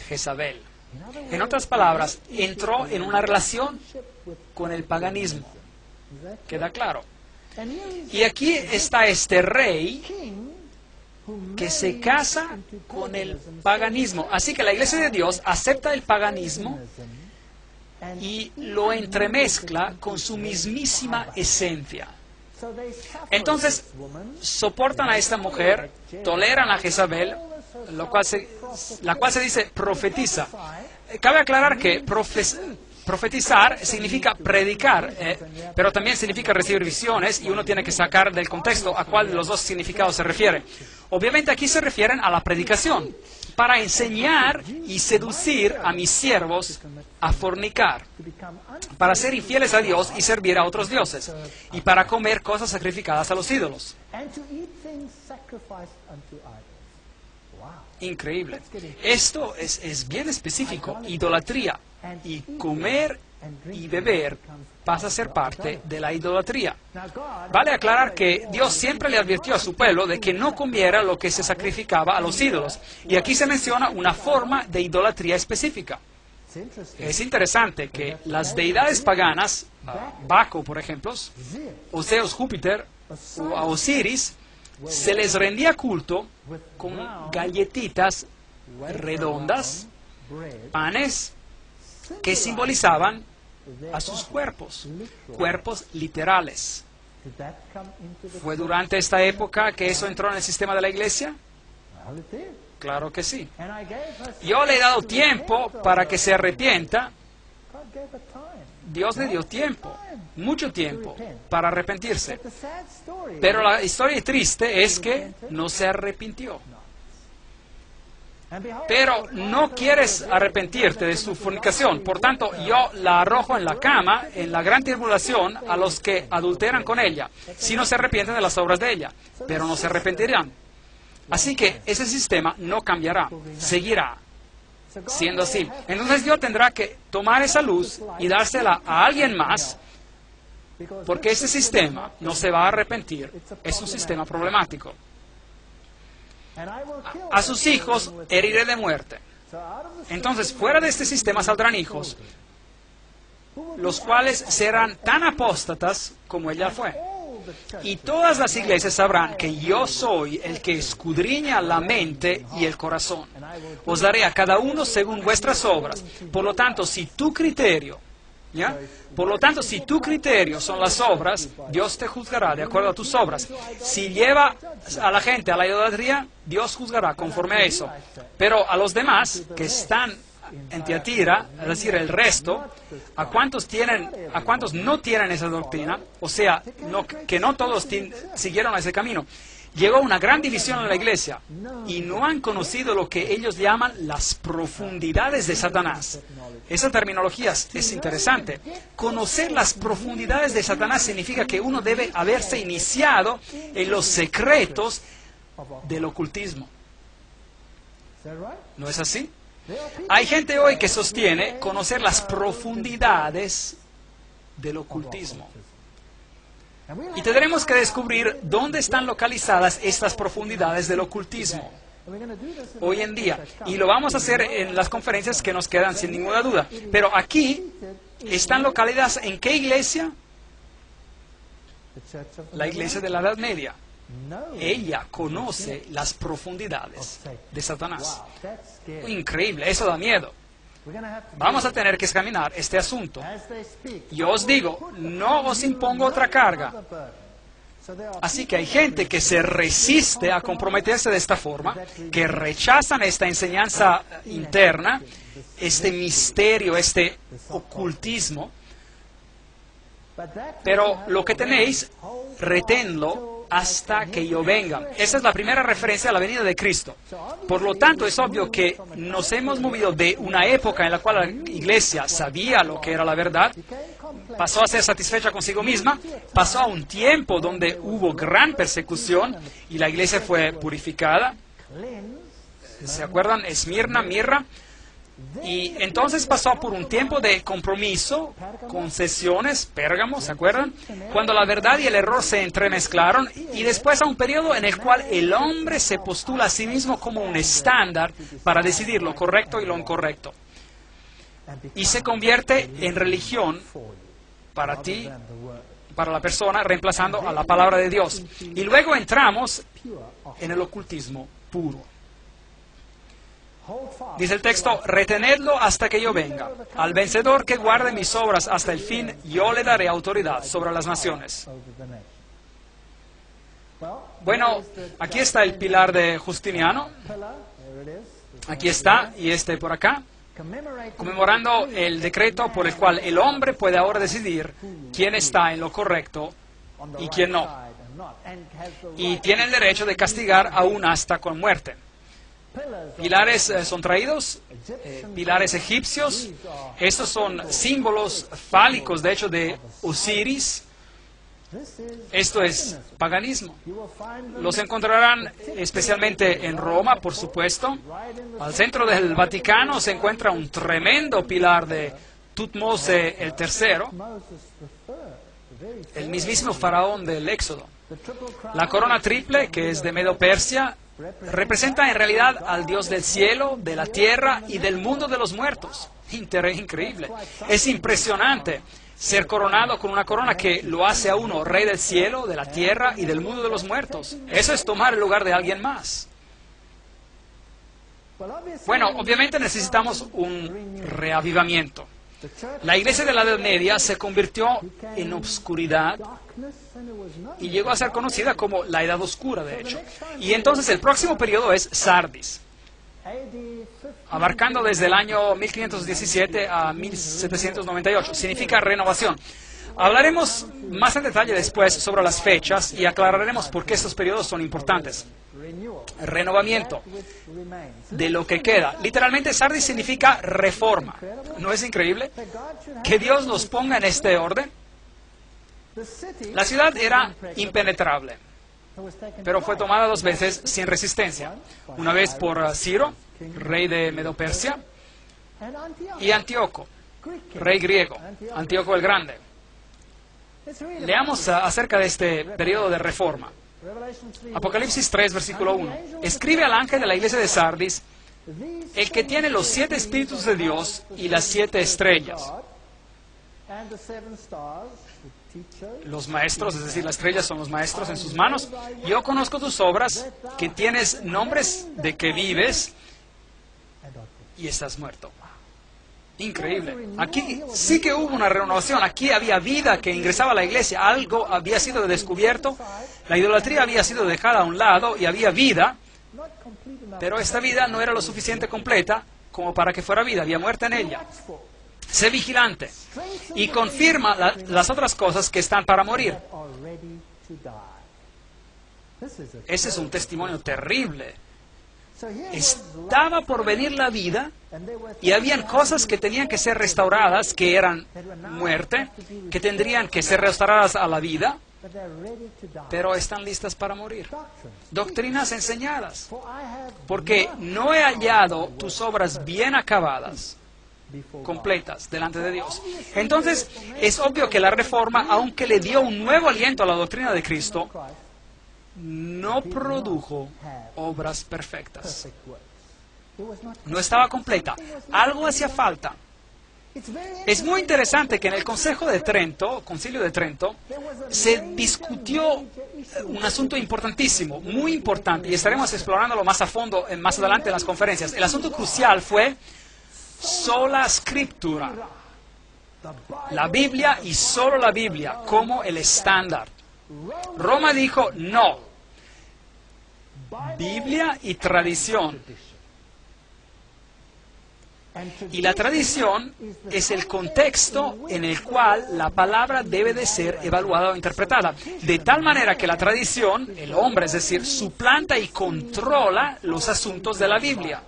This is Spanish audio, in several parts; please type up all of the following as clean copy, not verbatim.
Jezabel. En otras palabras, entró en una relación con el paganismo. ¿Queda claro? Y aquí está este rey que se casa con el paganismo. Así que la Iglesia de Dios acepta el paganismo y lo entremezcla con su mismísima esencia. Entonces, soportan a esta mujer, toleran a Jezabel, la cual se dice profetiza. Cabe aclarar que profetizar significa predicar, pero también significa recibir visiones, y uno tiene que sacar del contexto a cuál de los dos significados se refiere. Obviamente aquí se refieren a la predicación, para enseñar y seducir a mis siervos a fornicar, para ser infieles a Dios y servir a otros dioses, y para comer cosas sacrificadas a los ídolos. Increíble. Esto es bien específico, idolatría. Y comer y beber pasa a ser parte de la idolatría. Vale aclarar que Dios siempre le advirtió a su pueblo de que no comiera lo que se sacrificaba a los ídolos. Y aquí se menciona una forma de idolatría específica. Es interesante que las deidades paganas, Baco por ejemplo, o Zeus Júpiter, o a Osiris, se les rendía culto con galletitas redondas, panes, que simbolizaban a sus cuerpos literales. ¿Fue durante esta época que eso entró en el sistema de la iglesia? Claro que sí. Yo le he dado tiempo para que se arrepienta. Dios le dio tiempo, mucho tiempo, para arrepentirse. Pero la historia triste es que no se arrepintió. Pero no quieres arrepentirte de su fornicación. Por tanto, yo la arrojo en la cama, en la gran tribulación, a los que adulteran con ella, si no se arrepienten de las obras de ella. Pero no se arrepentirán. Así que ese sistema no cambiará, seguirá siendo así. Entonces Dios tendrá que tomar esa luz y dársela a alguien más, porque ese sistema no se va a arrepentir. Es un sistema problemático. A sus hijos heriré de muerte. Entonces, fuera de este sistema saldrán hijos, los cuales serán tan apóstatas como ella fue. Y todas las iglesias sabrán que yo soy el que escudriña la mente y el corazón. Os daré a cada uno según vuestras obras. Por lo tanto, si tu criterio, ¿ya? Por lo tanto, si tu criterio son las obras, Dios te juzgará de acuerdo a tus obras. Si lleva a la gente a la idolatría, Dios juzgará conforme a eso. Pero a los demás que están en Tiatira, es decir, el resto, a cuantos no tienen esa doctrina, o sea, que no todos siguieron ese camino, llegó una gran división en la iglesia y no han conocido lo que ellos llaman las profundidades de Satanás. Esa terminología es interesante. Conocer las profundidades de Satanás significa que uno debe haberse iniciado en los secretos del ocultismo. ¿No es así? Hay gente hoy que sostiene conocer las profundidades del ocultismo. Y tendremos que descubrir dónde están localizadas estas profundidades del ocultismo hoy en día. Y lo vamos a hacer en las conferencias que nos quedan, sin ninguna duda. Pero aquí están localizadas ¿en qué iglesia? La iglesia de la Edad Media. Ella conoce las profundidades de Satanás. Increíble, eso da miedo. Vamos a tener que examinar este asunto. Yo os digo, no os impongo otra carga. Así que hay gente que se resiste a comprometerse de esta forma, que rechazan esta enseñanza interna, este misterio, este ocultismo. Pero lo que tenéis, reténlo hasta que yo venga. Esa es la primera referencia a la venida de Cristo. Por lo tanto, es obvio que nos hemos movido de una época en la cual la iglesia sabía lo que era la verdad, pasó a ser satisfecha consigo misma, pasó a un tiempo donde hubo gran persecución y la iglesia fue purificada. ¿Se acuerdan? Esmirna, Mirra. Y entonces pasó por un tiempo de compromiso, concesiones, Pérgamo, ¿se acuerdan? Cuando la verdad y el error se entremezclaron, y después a un periodo en el cual el hombre se postula a sí mismo como un estándar para decidir lo correcto y lo incorrecto. Y se convierte en religión para ti, para la persona, reemplazando a la palabra de Dios. Y luego entramos en el ocultismo puro. Dice el texto, retenedlo hasta que yo venga. Al vencedor que guarde mis obras hasta el fin, yo le daré autoridad sobre las naciones. Bueno, aquí está el pilar de Justiniano. Aquí está, y este por acá, conmemorando el decreto por el cual el hombre puede ahora decidir quién está en lo correcto y quién no. Y tiene el derecho de castigar aún hasta con muerte. Pilares son traídos, pilares egipcios. Estos son símbolos fálicos, de hecho, de Osiris. Esto es paganismo. Los encontrarán especialmente en Roma, por supuesto. Al centro del Vaticano se encuentra un tremendo pilar de Tutmose el III, el mismísimo faraón del Éxodo. La corona triple, que es de Medo-Persia, representa en realidad al Dios del cielo, de la tierra y del mundo de los muertos. Increíble. Es impresionante ser coronado con una corona que lo hace a uno rey del cielo, de la tierra y del mundo de los muertos. Eso es tomar el lugar de alguien más. Bueno, obviamente necesitamos un reavivamiento. La iglesia de la Edad Media se convirtió en obscuridad y llegó a ser conocida como la Edad Oscura, de hecho. Y entonces el próximo periodo es Sardis, abarcando desde el año 1517 a 1798. Significa renovación. Hablaremos más en detalle después sobre las fechas y aclararemos por qué estos periodos son importantes. Renovamiento de lo que queda. Literalmente, Sardis significa reforma. ¿No es increíble? Que Dios nos ponga en este orden. La ciudad era impenetrable, pero fue tomada 2 veces sin resistencia. Una vez por Ciro, rey de Medo-Persia, y Antíoco, rey griego, Antíoco el Grande. Leamos acerca de este periodo de reforma. Apocalipsis 3, versículo 1. Escribe al ángel de la iglesia de Sardis, el que tiene los 7 espíritus de Dios y las 7 estrellas. Los maestros, es decir, las estrellas son los maestros en sus manos. Yo conozco tus obras, que tienes nombres de que vives y estás muerto. Increíble. Aquí sí que hubo una renovación. Aquí había vida que ingresaba a la iglesia. Algo había sido descubierto. La idolatría había sido dejada a un lado y había vida. Pero esta vida no era lo suficiente completa como para que fuera vida. Había muerte en ella. Sé vigilante y confirma las otras cosas que están para morir. Ese es un testimonio terrible. Estaba por venir la vida y habían cosas que tenían que ser restauradas, que eran muerte, que tendrían que ser restauradas a la vida, pero están listas para morir. Doctrinas enseñadas, porque no he hallado tus obras bien acabadas, completas, delante de Dios. Entonces, es obvio que la Reforma, aunque le dio un nuevo aliento a la doctrina de Cristo, no produjo obras perfectas. No estaba completa. Algo hacía falta. Es muy interesante que en el Concilio de Trento, se discutió un asunto importantísimo, muy importante, y estaremos explorándolo más a fondo más adelante en las conferencias. El asunto crucial fue sola Scriptura, la Biblia y solo la Biblia como el estándar. Roma dijo no, Biblia y tradición. Y la tradición es el contexto en el cual la palabra debe de ser evaluada o interpretada. De tal manera que la tradición, el hombre, es decir, suplanta y controla los asuntos de la Biblia.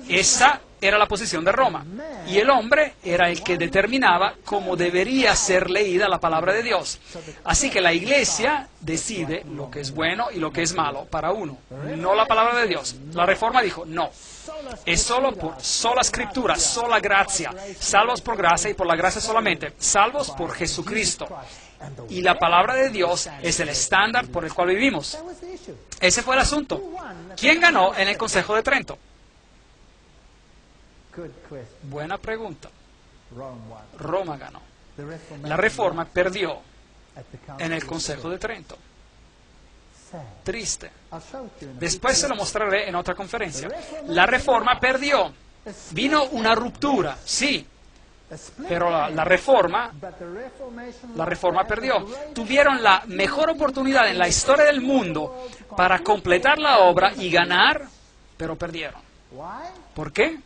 Esa era la posición de Roma. Y el hombre era el que determinaba cómo debería ser leída la palabra de Dios. Así que la iglesia decide lo que es bueno y lo que es malo para uno, no la palabra de Dios. La Reforma dijo, no, es solo por sola escritura, sola gracia, salvos por gracia y por la gracia solamente, salvos por Jesucristo. Y la palabra de Dios es el estándar por el cual vivimos. Ese fue el asunto. ¿Quién ganó en el Consejo de Trento? Buena pregunta. Roma ganó. La Reforma perdió en el Consejo de Trento. Triste. Después se lo mostraré en otra conferencia. La Reforma perdió. Vino una ruptura, sí, pero la Reforma perdió. Tuvieron la mejor oportunidad en la historia del mundo para completar la obra y ganar, pero perdieron. ¿Por qué?